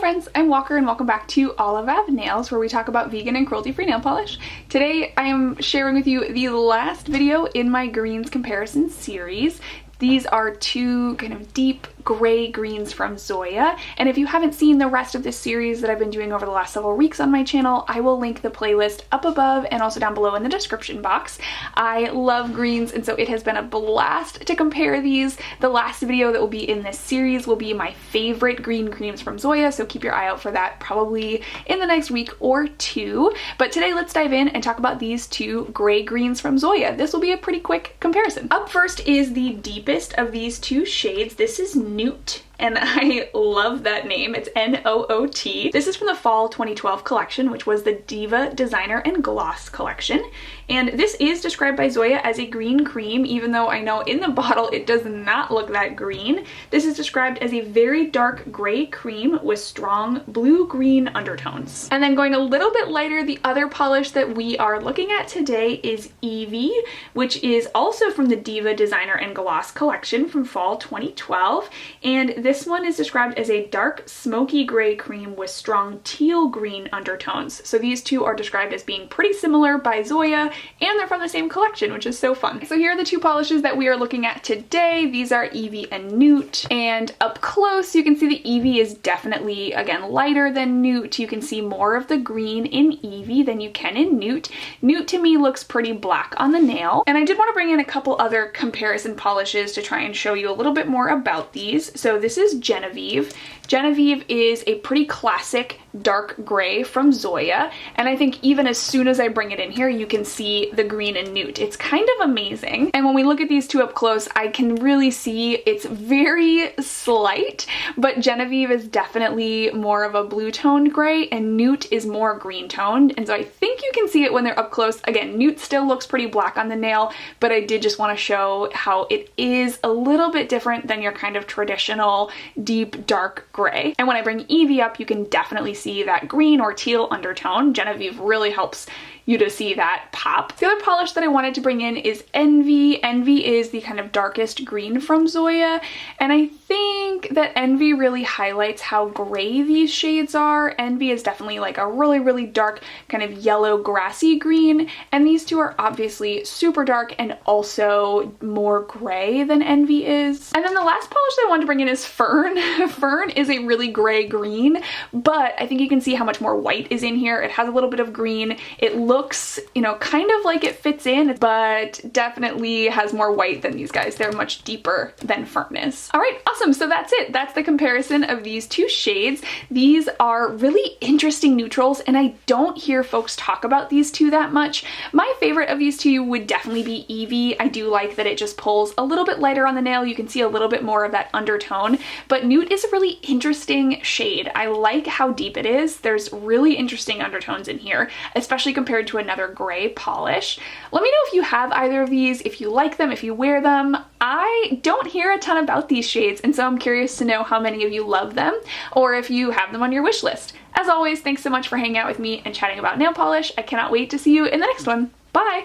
friends, I'm Walker and welcome back to All of Av Nails, where we talk about vegan and cruelty-free nail polish. Today I am sharing with you the last video in my greens comparison series. These are two kind of deep gray greens from Zoya, and if you haven't seen the rest of this series that I've been doing over the last several weeks on my channel, I will link the playlist up above and also down below in the description box. I love greens, and so it has been a blast to compare these. The last video that will be in this series will be my favorite green creams from Zoya, so keep your eye out for that probably in the next week or two. But today let's dive in and talk about these two gray greens from Zoya. This will be a pretty quick comparison. Up first is the deepest of these two shades. This is Noot, and I love that name. It's N-O-O-T. This is from the fall 2012 collection, which was the Diva Designer and Gloss collection. And this is described by Zoya as a green cream, even though I know in the bottle it does not look that green. This is described as a very dark gray cream with strong blue-green undertones. And then going a little bit lighter, the other polish that we are looking at today is Evvie, which is also from the Diva Designer and Gloss collection from fall 2012. And this one is described as a dark smoky gray cream with strong teal green undertones. So these two are described as being pretty similar by Zoya, and they're from the same collection, which is so fun. So here are the two polishes that we are looking at today. These are Evvie and Noot, and up close you can see the Evvie is definitely, again, lighter than Noot. You can see more of the green in Evvie than you can in Noot. Noot to me looks pretty black on the nail, and I did want to bring in a couple other comparison polishes to try and show you a little bit more about these. So this is Genevieve. Genevieve is a pretty classic dark gray from Zoya, and I think even as soon as I bring it in here, you can see the green in Noot. It's kind of amazing. And when we look at these two up close, I can really see it's very slight, but Genevieve is definitely more of a blue toned gray and Noot is more green toned. And so I think you can see it when they're up close. Again, Noot still looks pretty black on the nail, but I did just want to show how it is a little bit different than your kind of traditional deep dark gray. And when I bring Evvie up, you can definitely see that green or teal undertone. Genevieve really helps you to see that pop. The other polish that I wanted to bring in is Envy. Envy is the kind of darkest green from Zoya, and I think that Envy really highlights how gray these shades are. Envy is definitely like a really dark kind of yellow grassy green, and these two are obviously super dark and also more gray than Envy is. And then the last polish that I wanted to bring in is Fern. Fern is a really gray green, but I think you can see how much more white is in here. It has a little bit of green. It looks, you know, kind of like it fits in, but definitely has more white than these guys. They're much deeper than Fern is. All right, awesome. So that's it. That's the comparison of these two shades. These are really interesting neutrals, and I don't hear folks talk about these two that much. My favorite of these two would definitely be Evvie. I do like that it just pulls a little bit lighter on the nail. You can see a little bit more of that undertone, but Noot is a really interesting shade. I like how deep it is. There's really interesting undertones in here, especially compared to another gray polish. Let me know if you have either of these, if you like them, if you wear them. I don't hear a ton about these shades, and so I'm curious to know how many of you love them or if you have them on your wish list. As always, thanks so much for hanging out with me and chatting about nail polish. I cannot wait to see you in the next one. Bye!